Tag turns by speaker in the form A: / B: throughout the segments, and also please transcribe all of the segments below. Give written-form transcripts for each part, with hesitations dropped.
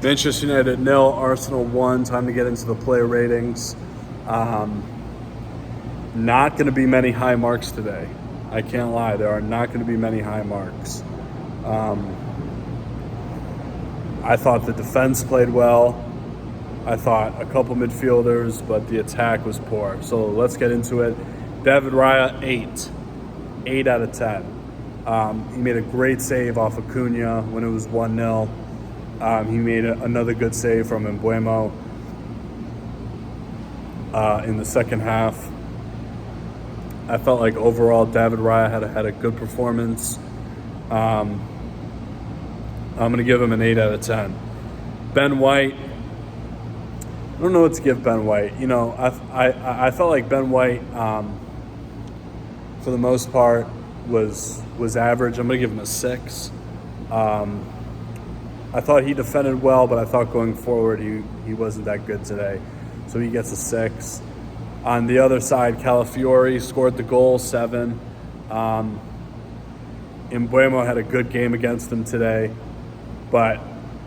A: Manchester United 0, Arsenal 1. Time to get into the player ratings. Not going to be many high marks today. I can't lie. There are not going to be many high marks. I thought the defense played well. I thought a couple midfielders, but the attack was poor. So let's get into it. David Raya, 8. 8 out of 10. He made a great save off of Cunha when it was 1-0. He made another good save from Mbeumo in the second half. I felt like overall David Raya had a good performance. I'm going to give him an 8 out of 10. Ben White, I don't know what to give Ben White. You know, I felt like Ben White, for the most part, was average. I'm going to give him a 6. I thought he defended well, but I thought going forward he wasn't that good today. So he gets a 6. On the other side, Calafiori scored the goal, 7. Mbeumo had a good game against them today, but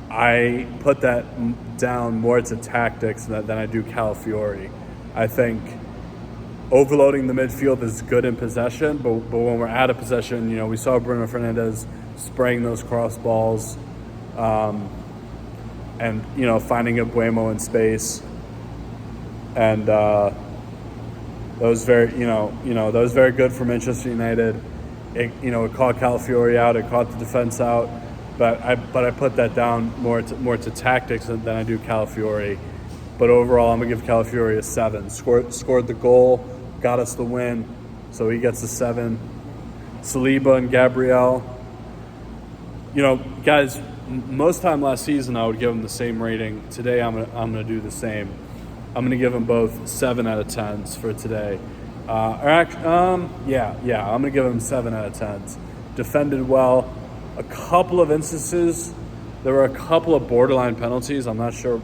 A: I put that down more to tactics than I do Calafiori. I think overloading the midfield is good in possession, but when we're out of possession, you know, we saw Bruno Fernandes spraying those cross balls, and you know, finding Mbeumo in space, and that was very, that was very good for Manchester United. It caught Calafiori out, it caught the defense out, but I put that down more to tactics than I do Calafiori. But overall, I'm gonna give Calafiori a 7. Scored the goal, got us the win, so he gets a 7. Saliba and Gabriel, guys, most time last season I would give them the same rating. Today I'm gonna do the same. I'm gonna give them both 7 out of 10s for today. I'm gonna give them 7 out of 10s. Defended well. A couple of instances, there were a couple of borderline penalties. I'm not sure.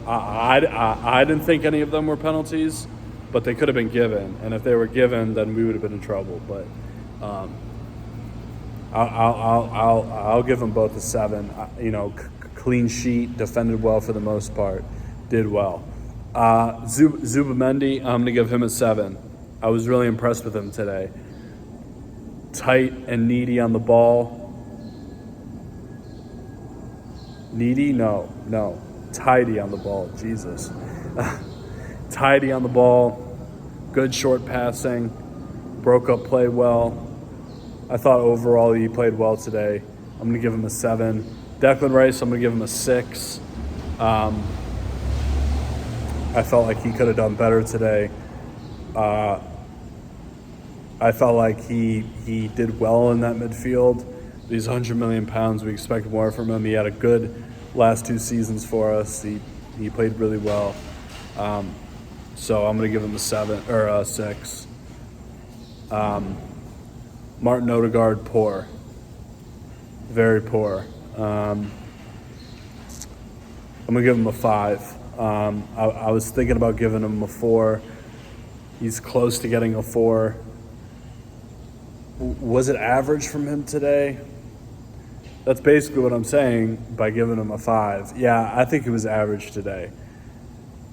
A: I didn't think any of them were penalties, but they could have been given. And if they were given, then we would have been in trouble. But I'll give them both a 7. Clean sheet, defended well for the most part, did well. Zubamendi, I'm gonna give him a 7. I was really impressed with him today. Tight and needy on the ball. Needy? No. Tidy on the ball. Jesus. Tidy on the ball. Good short passing. Broke up play well. I thought overall he played well today. I'm going to give him a 7. Declan Rice, I'm going to give him a 6. I felt like he could have done better today. I felt like he did well in that midfield. These £100 million, we expect more from him. He had a good last 2 seasons for us. He played really well. So I'm going to give him a 7 or a 6. Martin Odegaard, poor. Very poor. I'm going to give him a 5. I was thinking about giving him a 4. He's close to getting a 4. Was it average from him today? That's basically what I'm saying by giving him a 5. Yeah, I think it was average today.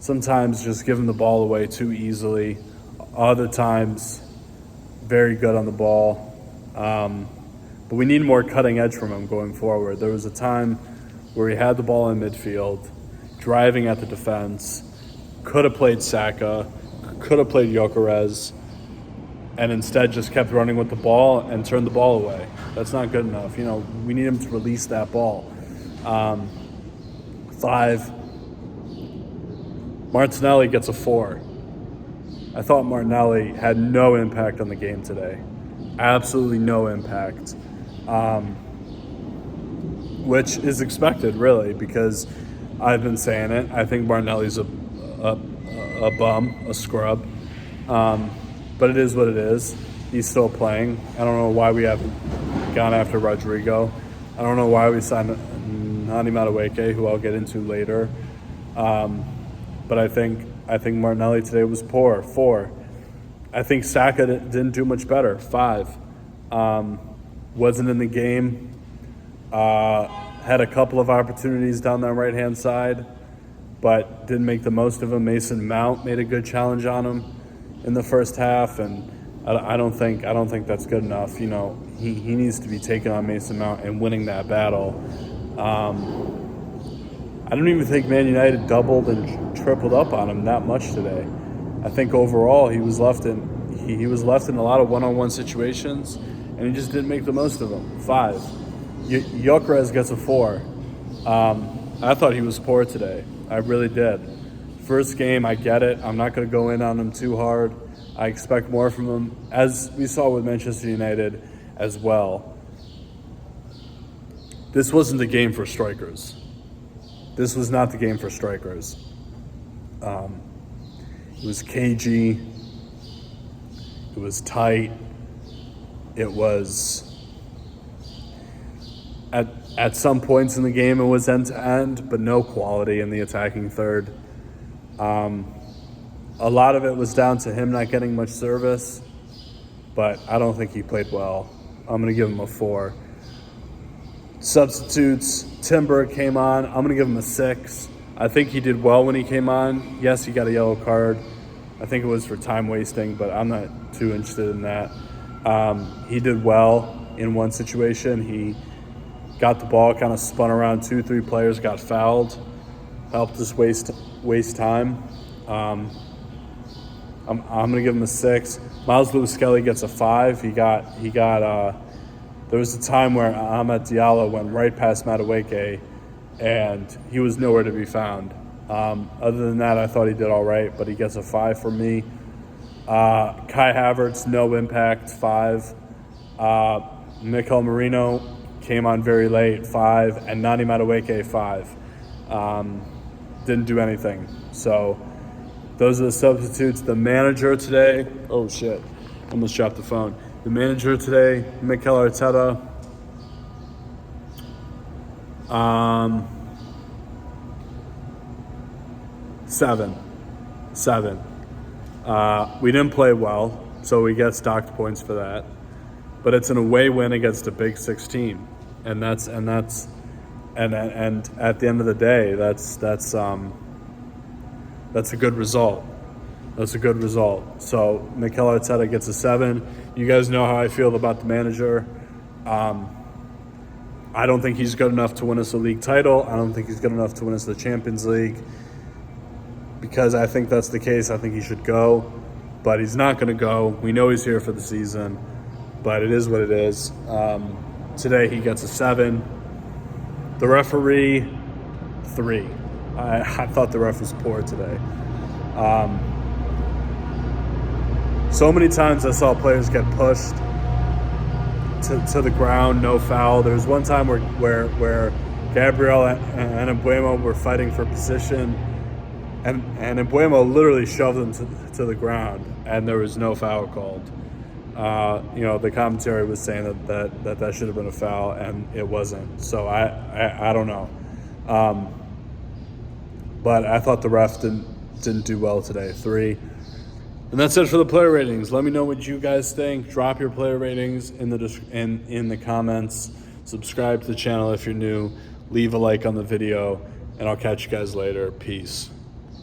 A: Sometimes just giving the ball away too easily. Other times, very good on the ball. But we need more cutting edge from him going forward. There was a time where he had the ball in midfield, driving at the defense, could have played Saka, could have played Gyokeres, and instead just kept running with the ball and turned the ball away. That's not good enough. We need him to release that ball. 5. Martinelli gets a 4. I thought Martinelli had no impact on the game today. Absolutely no impact. Which is expected, really, because I've been saying it. I think Martinelli's a bum, a scrub. But it is what it is. He's still playing. I don't know why we haven't gone after Rodrigo. I don't know why we signed Nani Madueke, who I'll get into later. But I think Martinelli today was poor. 4. I think Saka didn't do much better. 5. Wasn't in the game. Had a couple of opportunities down that right-hand side, but didn't make the most of them. Mason Mount made a good challenge on him in the first half, and I don't think that's good enough. You know, he needs to be taking on Mason Mount and winning that battle. I don't even think Man United doubled and tripled up on him that much today. I think overall he was left in a lot of one-on-one situations, and he just didn't make the most of them. 5. Gyokeres gets a 4. I thought he was poor today. I really did. First game, I get it. I'm not going to go in on him too hard. I expect more from him, as we saw with Manchester United as well. This wasn't the game for strikers. This was not the game for strikers. It was cagey. It was tight. It was, at some points in the game, it was end-to-end, but no quality in the attacking third. A lot of it was down to him not getting much service, but I don't think he played well. I'm going to give him a 4. Substitutes, Timber came on. I'm going to give him a 6. I think he did well when he came on. Yes, he got a yellow card. I think it was for time wasting, but I'm not too interested in that. He did well in one situation. He got the ball, kind of spun around 2-3 players, got fouled, helped us waste time. I'm going to give him a 6. Miles Lewis-Skelly gets a 5. There was a time where Ahmed Diallo went right past Madueke, and he was nowhere to be found. Other than that, I thought he did all right, but he gets a 5 from me. Kai Havertz, no impact, 5. Mikel Merino came on very late, 5. And Nani Madueke, 5. Didn't do anything. So those are the substitutes. The manager today, oh shit, almost dropped the phone. The manager today, Mikel Arteta, 7. We didn't play well, so we get stocked points for that. But it's an away win against a Big 6 team, and at the end of the day, that's a good result. That's a good result. So Mikel Arteta gets a 7. You guys know how I feel about the manager. I don't think he's good enough to win us a league title. I don't think he's good enough to win us the Champions League. Because I think that's the case, I think he should go. But he's not going to go. We know he's here for the season. But it is what it is. Today he gets a 7. The referee, 3. I thought the ref was poor today. So many times I saw players get pushed to the ground, no foul. There was one time where Gabriel and Mbuemo were fighting for position, and Mbuemo literally shoved him to the ground, and there was no foul called. The commentary was saying that should have been a foul, and it wasn't. So I don't know. But I thought the ref didn't do well today. 3. And that's it for the player ratings. Let me know what you guys think. Drop your player ratings in the comments. Subscribe to the channel if you're new. Leave a like on the video, and I'll catch you guys later. Peace.